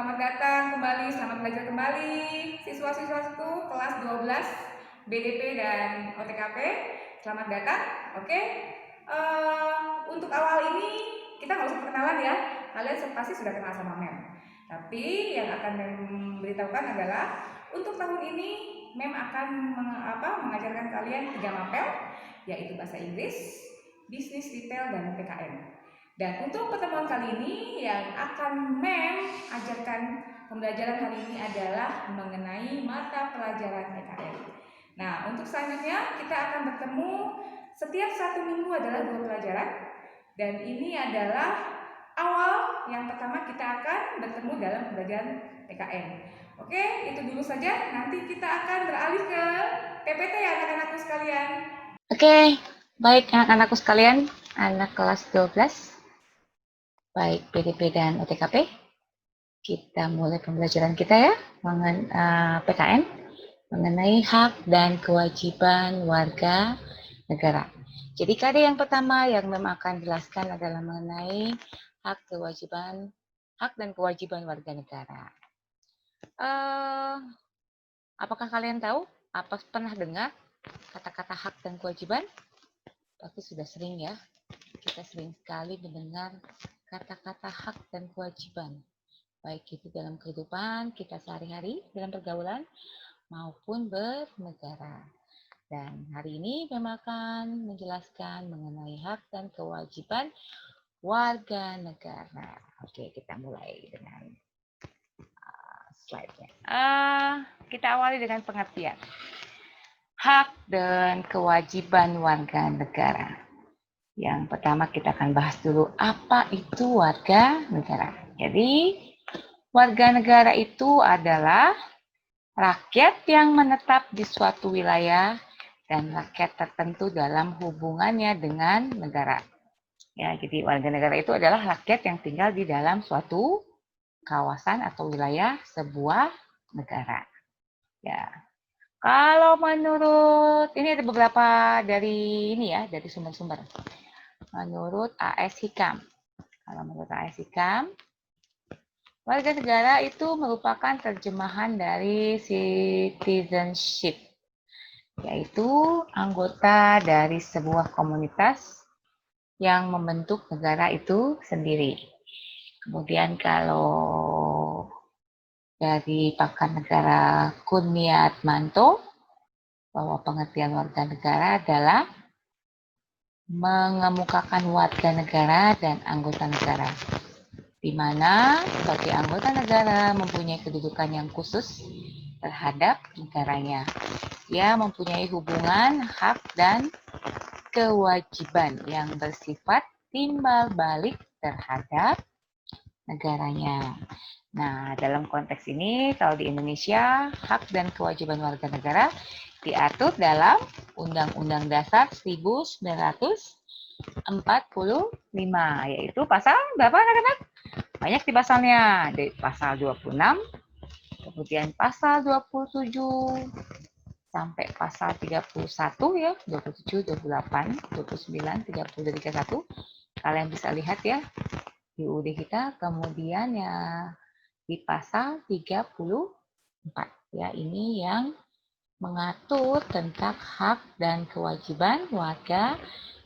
Selamat datang kembali, selamat belajar kembali siswa-siswaku kelas 12 BDP dan OTKP. Selamat datang. Oke. Untuk awal ini kita nggak usah perkenalan ya. Kalian pasti sudah kenal sama Mem. Tapi yang akan Mem beritahukan adalah untuk tahun ini Mem akan mengajarkan kalian 3 mapel, yaitu bahasa Inggris, bisnis retail, dan PKN. Dan untuk pertemuan kali ini yang akan Mem ajarkan pembelajaran hari ini adalah mengenai mata pelajaran PKN. Nah, untuk selanjutnya kita akan bertemu setiap 1 minggu adalah 2 pelajaran. Dan ini adalah awal yang pertama kita akan bertemu dalam pembelajaran PKN. Oke, itu dulu saja. Nanti kita akan beralih ke PPT ya anak-anakku sekalian. Oke, baik anak-anakku sekalian, anak kelas 12, baik BDP dan OTKP. Kita mulai pembelajaran kita ya, PKN, mengenai hak dan kewajiban warga negara. Jadi KD yang pertama yang Mem akan jelaskan adalah mengenai hak dan kewajiban warga negara. Apakah kalian tahu? Pernah dengar kata-kata hak dan kewajiban? Pasti sudah sering ya. Kita sering sekali mendengar kata-kata hak dan kewajiban. Baik itu dalam kehidupan kita sehari-hari, dalam pergaulan, maupun bernegara. Dan hari ini Mem akan menjelaskan mengenai hak dan kewajiban warga negara. Oke, kita mulai dengan slide-nya. Kita awali dengan pengertian. Hak dan kewajiban warga negara. Yang pertama kita akan bahas dulu apa itu warga negara. Jadi, warga negara itu adalah rakyat yang menetap di suatu wilayah dan rakyat tertentu dalam hubungannya dengan negara. Ya, jadi warga negara itu adalah rakyat yang tinggal di dalam suatu kawasan atau wilayah sebuah negara. Ya. Kalau menurut ini ada beberapa dari dari sumber-sumber. Menurut AS Hikam. Kalau menurut AS Hikam, warga negara itu merupakan terjemahan dari citizenship, yaitu anggota dari sebuah komunitas yang membentuk negara itu sendiri. Kemudian kalau dari pakar negara Kurniatmanto, bahwa pengertian warga negara adalah mengemukakan warga negara dan anggota negara, di mana sebagai anggota negara mempunyai kedudukan yang khusus terhadap negaranya. Ia mempunyai hubungan, hak, dan kewajiban yang bersifat timbal balik terhadap negaranya. Nah, dalam konteks ini, kalau di Indonesia, hak dan kewajiban warga negara diatur dalam Undang-Undang Dasar 1945, yaitu pasal berapa anak-anak? Banyak di pasalnya, di pasal 26, kemudian pasal 27, sampai pasal 31 ya, 27, 28, 29, 30, dan 31. Kalian bisa lihat ya di UUD kita, kemudian ya di pasal 34 ya, ini yang mengatur tentang hak dan kewajiban warga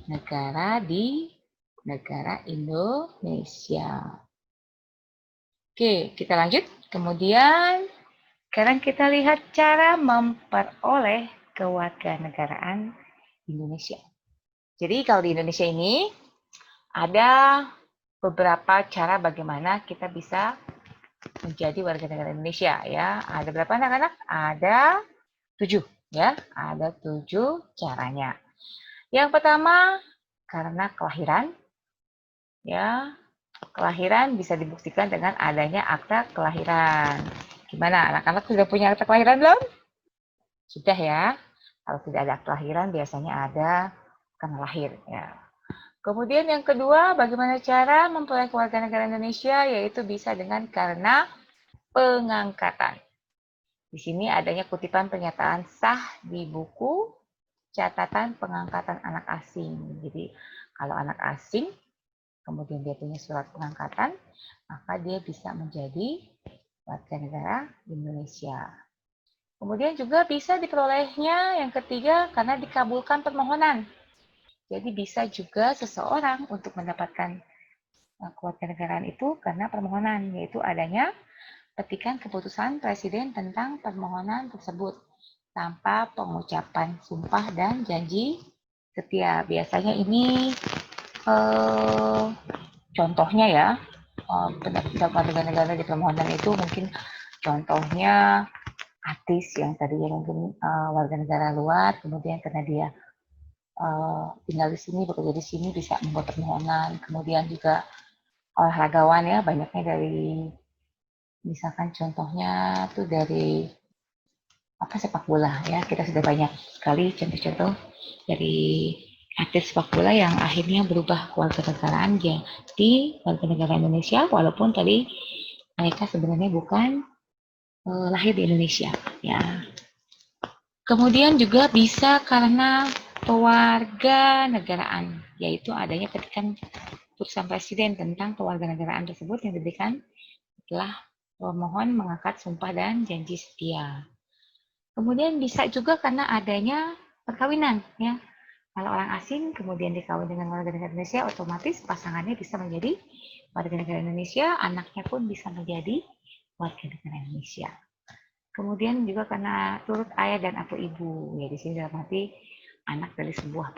negara di negara Indonesia. Oke, kita lanjut. Kemudian sekarang kita lihat cara memperoleh kewarganegaraan Indonesia. Jadi kalau di Indonesia ini ada beberapa cara bagaimana kita bisa menjadi warga negara Indonesia ya. Ada berapa anak-anak? Ada 7 ya. Ada 7 caranya. Yang pertama karena kelahiran ya. Kelahiran bisa dibuktikan dengan adanya akta kelahiran. Gimana? Anak-anak sudah punya akta kelahiran belum? Sudah ya. Kalau tidak ada akta kelahiran biasanya ada karena lahir ya. Kemudian yang kedua, bagaimana cara memperoleh kewarganegaraan Indonesia, yaitu bisa dengan karena pengangkatan. Di sini adanya kutipan pernyataan sah di buku catatan pengangkatan anak asing. Jadi kalau anak asing, kemudian dia punya surat pengangkatan, maka dia bisa menjadi warga negara Indonesia. Kemudian juga bisa diperolehnya yang ketiga karena dikabulkan permohonan. Jadi bisa juga seseorang untuk mendapatkan kewarganegaraan itu karena permohonan, yaitu adanya petikan keputusan Presiden tentang permohonan tersebut tanpa pengucapan sumpah dan janji setia. Biasanya ini contohnya ya, warga negara di permohonan itu mungkin contohnya artis yang tadinya mungkin warga negara luar, kemudian karena dia tinggal di sini, bekerja di sini, bisa membuat permohonan. Kemudian juga olahragawan ya, banyaknya dari, misalkan contohnya tuh dari sepak bola ya, kita sudah banyak sekali contoh-contoh dari artis sepak bola yang akhirnya berubah kewarganegaraan jadi warga negara Indonesia, walaupun tadi mereka sebenarnya bukan lahir di Indonesia ya. Kemudian juga bisa karena kewarganegaraan, yaitu adanya petikan keputusan Presiden tentang kewarganegaraan tersebut yang diberikan setelah pemohon mengangkat sumpah dan janji setia. Kemudian bisa juga karena adanya perkawinan ya. Kalau orang asing kemudian dikawin dengan warga negara Indonesia, otomatis pasangannya bisa menjadi warga negara Indonesia, anaknya pun bisa menjadi warga negara Indonesia. Kemudian juga karena turut ayah dan atau ibu, ya di sini dalam arti anak dari sebuah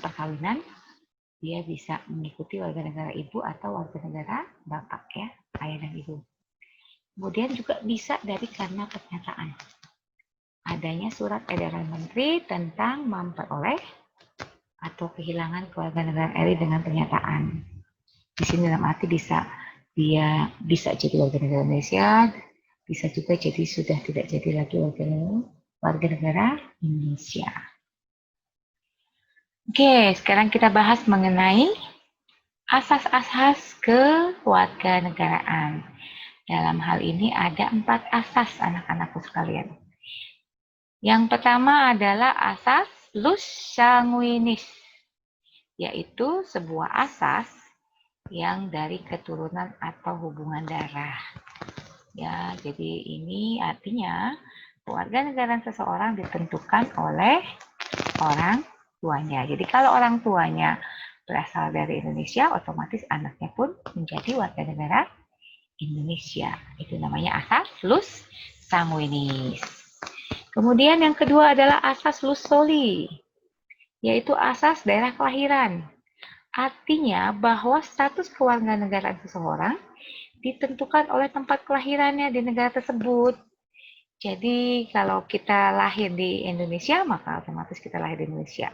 perkawinan, dia bisa mengikuti warga negara ibu atau warga negara bapak ya, ayah dan ibu. Kemudian juga bisa dari karena pernyataan. Adanya surat edaran menteri tentang memperoleh atau kehilangan kewarganegaraan RI dengan pernyataan. Di sini dalam arti dia bisa jadi warga negara Indonesia, bisa juga jadi sudah tidak jadi lagi warga negara Indonesia. Oke, sekarang kita bahas mengenai asas-asas kewarganegaraan. Dalam hal ini ada 4 asas anak-anakku sekalian. Yang pertama adalah asas lus sanguinis, yaitu sebuah asas yang dari keturunan atau hubungan darah. Ya, jadi ini artinya kewarganegaraan seseorang ditentukan oleh orang tuanya. Jadi kalau orang tuanya berasal dari Indonesia, otomatis anaknya pun menjadi warga negara Indonesia. Itu namanya asas lus sanguinis. Kemudian yang kedua adalah asas lus soli, yaitu asas daerah kelahiran. Artinya bahwa status kewarganegaraan seseorang ditentukan oleh tempat kelahirannya di negara tersebut. Jadi kalau kita lahir di Indonesia, maka otomatis kita lahir di Indonesia.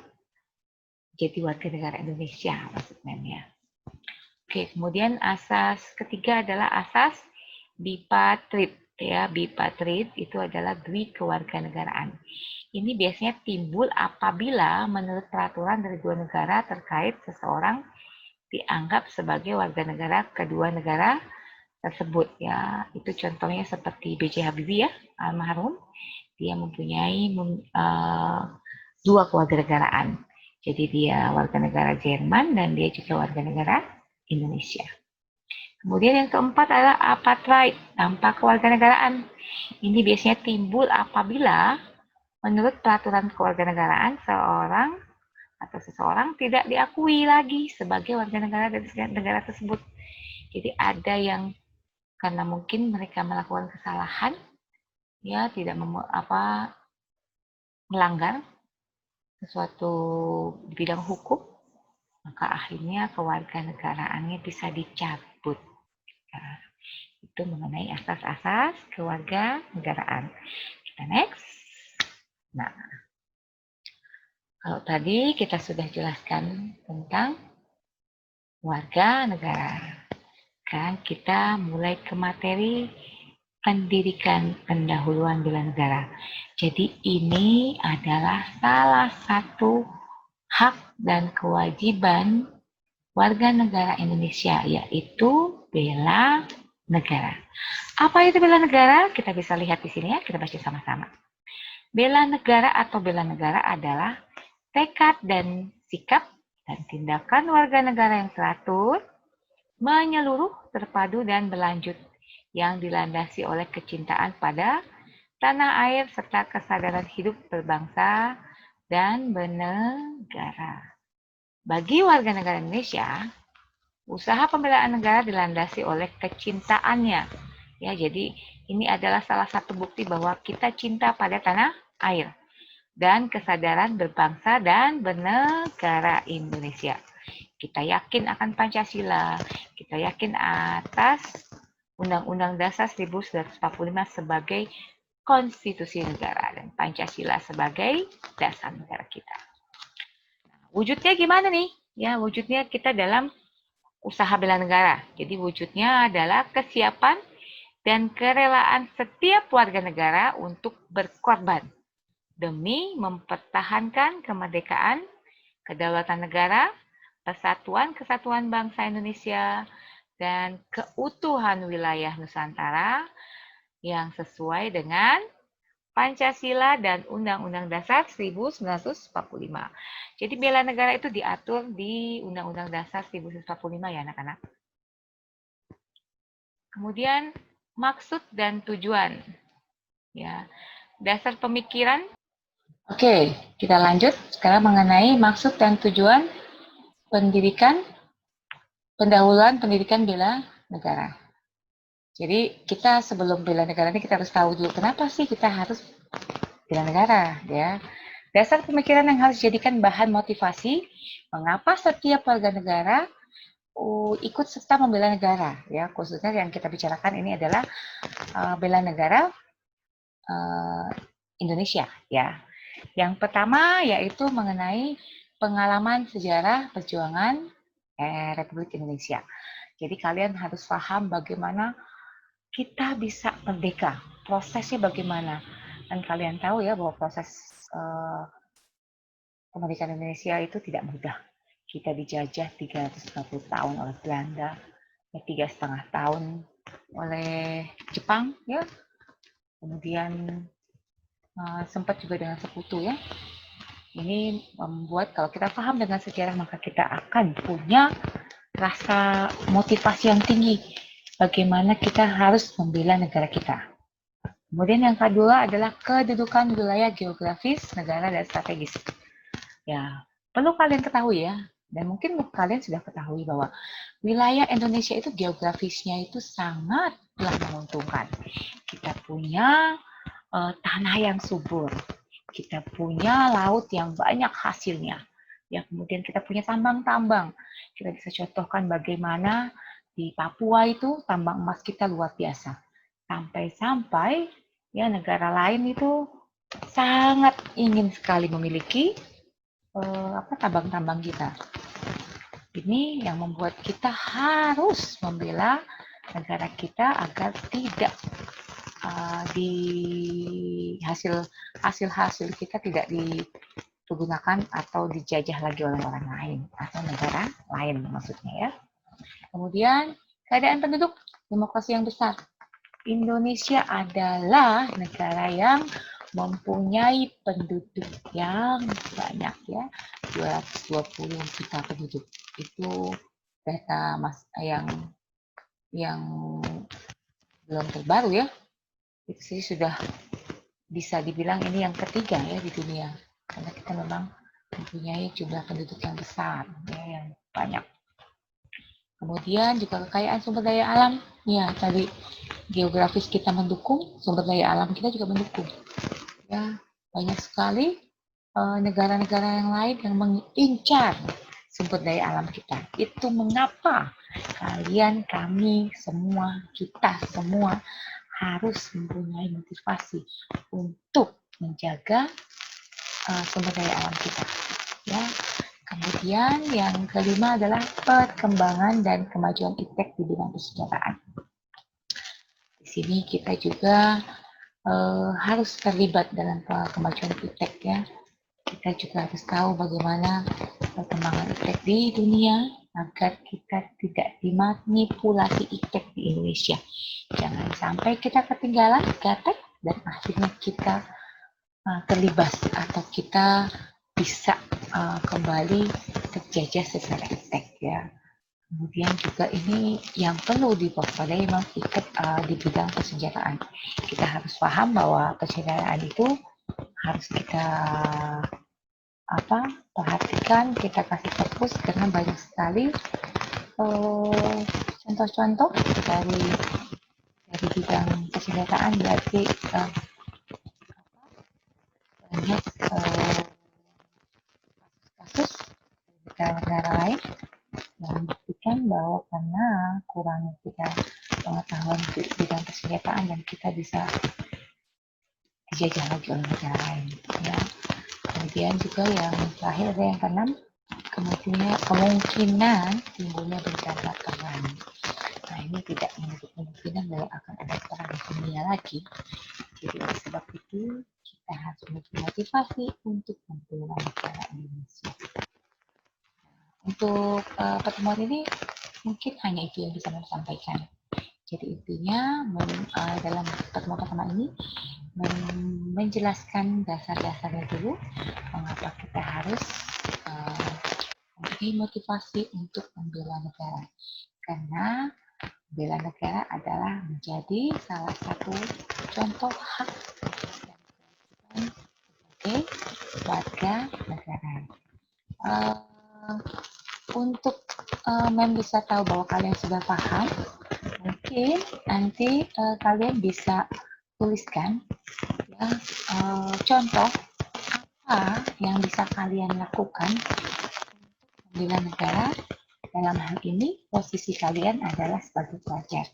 Jadi warga negara Indonesia maksudnya. Oke, kemudian asas ketiga adalah asas bipatrit. Ya, bipatrit itu adalah dwi kewarganegaraan. Ini biasanya timbul apabila menurut peraturan dari dua negara terkait seseorang dianggap sebagai warga negara kedua negara tersebut ya. Itu contohnya seperti B.J. Habibie ya, almarhum. Dia mempunyai dua kewarganegaraan. Jadi dia warga negara Jerman dan dia juga warga negara Indonesia. Kemudian yang keempat adalah apartheid tanpa kewarganegaraan. Ini biasanya timbul apabila menurut peraturan kewarganegaraan seseorang tidak diakui lagi sebagai warga negara dari negara tersebut. Jadi ada yang karena mungkin mereka melakukan kesalahan, ya tidak melanggar sesuatu di bidang hukum, maka akhirnya kewarganegaraannya bisa dicabut. Nah, itu mengenai asas-asas kewarganegaraan. Kita next. Nah, kalau tadi kita sudah jelaskan tentang warga negara. Sekarang kita mulai ke materi pendidikan pendahuluan bela negara. Jadi ini adalah salah satu hak dan kewajiban warga negara Indonesia, yaitu bela negara. Apa itu bela negara? Kita bisa lihat di sini ya, kita baca sama-sama. Bela negara atau bela negara adalah tekad dan sikap dan tindakan warga negara yang teratur, menyeluruh, terpadu, dan berlanjut yang dilandasi oleh kecintaan pada tanah air serta kesadaran hidup berbangsa dan bernegara. Bagi warga negara Indonesia, usaha pembelaan negara dilandasi oleh kecintaannya. Ya, jadi ini adalah salah satu bukti bahwa kita cinta pada tanah air dan kesadaran berbangsa dan bernegara Indonesia. Kita yakin akan Pancasila, kita yakin atas Undang-Undang Dasar 1945 sebagai konstitusi negara dan Pancasila sebagai dasar negara kita. Wujudnya gimana nih? Ya, wujudnya kita dalam usaha bela negara. Jadi wujudnya adalah kesiapan dan kerelaan setiap warga negara untuk berkorban demi mempertahankan kemerdekaan, kedaulatan negara, persatuan kesatuan bangsa Indonesia, dan keutuhan wilayah Nusantara yang sesuai dengan Pancasila dan Undang-Undang Dasar 1945. Jadi bela negara itu diatur di Undang-Undang Dasar 1945 ya anak-anak. Kemudian maksud dan tujuan. Ya, dasar pemikiran. Oke, kita lanjut sekarang mengenai maksud dan tujuan pendidikan, pendahuluan pendidikan bela negara. Jadi kita sebelum bela negara ini kita harus tahu dulu kenapa sih kita harus bela negara, ya. Dasar pemikiran yang harus dijadikan bahan motivasi mengapa setiap warga negara ikut serta membela negara, ya. Khususnya yang kita bicarakan ini adalah bela negara Indonesia, ya. Yang pertama yaitu mengenai pengalaman sejarah perjuangan Republik Indonesia. Jadi kalian harus paham bagaimana kita bisa merdeka, prosesnya bagaimana. Dan kalian tahu ya bahwa proses kemerdekaan Indonesia itu tidak mudah. Kita dijajah 350 tahun oleh Belanda, 3,5 tahun oleh Jepang, ya. Kemudian sempat juga dengan sekutu, ya. Ini membuat kalau kita paham dengan sejarah maka kita akan punya rasa motivasi yang tinggi bagaimana kita harus membela negara kita. Kemudian yang kedua adalah kedudukan wilayah geografis negara dan strategis. Ya, perlu kalian ketahui ya, dan mungkin kalian sudah ketahui bahwa wilayah Indonesia itu geografisnya itu sangatlah menguntungkan. Kita punya tanah yang subur, kita punya laut yang banyak hasilnya. Ya, kemudian kita punya tambang-tambang. Kita bisa contohkan bagaimana di Papua itu tambang emas kita luar biasa. Sampai-sampai ya negara lain itu sangat ingin sekali memiliki tambang-tambang kita. Ini yang membuat kita harus membela negara kita agar tidak hasil kita tidak digunakan atau dijajah lagi oleh orang lain atau negara lain maksudnya ya. Kemudian keadaan penduduk demokrasi yang besar. Indonesia adalah negara yang mempunyai penduduk yang banyak ya, 220 juta penduduk. Itu data yang belum terbaru ya. Itu sih sudah bisa dibilang ini yang ketiga ya di dunia. Karena kita memang mempunyai jumlah penduduk yang besar ya, yang banyak. Kemudian juga kekayaan sumber daya alam. Ya, tadi geografis kita mendukung, sumber daya alam kita juga mendukung. Ya, banyak sekali negara-negara yang lain yang mengincar sumber daya alam kita. Itu mengapa kalian, kami, semua, kita semua harus mempunyai motivasi untuk menjaga sumber daya alam kita. Ya. Kemudian yang kelima adalah perkembangan dan kemajuan iptek di bidang persenjataan. Di sini kita juga harus terlibat dalam kemajuan iptek ya. Kita juga harus tahu bagaimana perkembangan iptek di dunia agar kita tidak dimanipulasi iptek di Indonesia. Jangan sampai kita ketinggalan gaptek dan akhirnya kita terlibat atau kita bisa kembali terjajah secara iptek ya. Kemudian juga ini yang perlu diwaspadai memang ikut di bidang persenjataan. Kita harus paham bahwa persenjataan itu harus kita perhatikan, kita kasih fokus karena banyak sekali contoh-contoh dari bidang persenjataan, berarti banyak kasus di negara-negara lain yang membuktikan bahwa karena kurangnya kita pengetahuan di bidang persenjataan dan kita bisa dijajah lagi oleh negara lain. Ya. Kemudian juga yang terakhir ada yang keenam, kemungkinan timbulnya bencana perang. Nah, ini tidak menutup kemungkinan bahwa akan ada perang dunia lagi. Jadi oleh sebab itu kita harus memiliki motivasi untuk membela negara Indonesia. Untuk pertemuan ini mungkin hanya itu yang bisa saya sampaikan. Jadi intinya dalam pertemuan pertama ini menjelaskan dasar-dasarnya dulu mengapa kita harus memiliki motivasi untuk membela negara. Karena bela negara adalah menjadi salah satu contoh hak dan sebagai warga negara. Untuk Mem bisa tahu bahwa kalian sudah paham, mungkin nanti kalian bisa tuliskan ya, contoh apa yang bisa kalian lakukan untuk membela negara. Dalam hal ini posisi kalian adalah sebagai pelajar.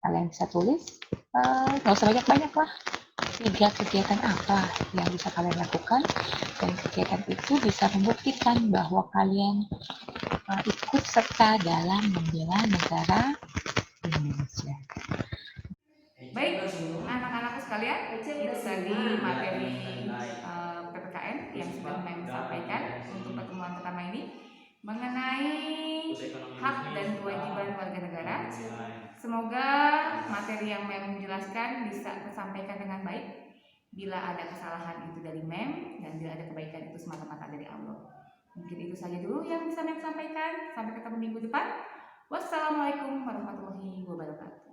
Kalian bisa tulis, nggak usah banyak-banyak lah, 3 kegiatan apa yang bisa kalian lakukan, dan kegiatan itu bisa membuktikan bahwa kalian ikut serta dalam membela negara Indonesia. Baik, anak-anakku sekalian, itu tadi materi PPKN yang sudah Mem sampaikan untuk pertemuan pertama ini mengenai hak dan kewajiban warga negara. Semoga materi yang Mem jelaskan bisa tersampaikan dengan baik. Bila ada kesalahan itu dari Mem dan bila ada kebaikan itu semata-mata dari Allah. Mungkin itu saja dulu yang bisa Mem sampaikan. Sampai ketemu minggu depan. Wassalamualaikum warahmatullahi wabarakatuh.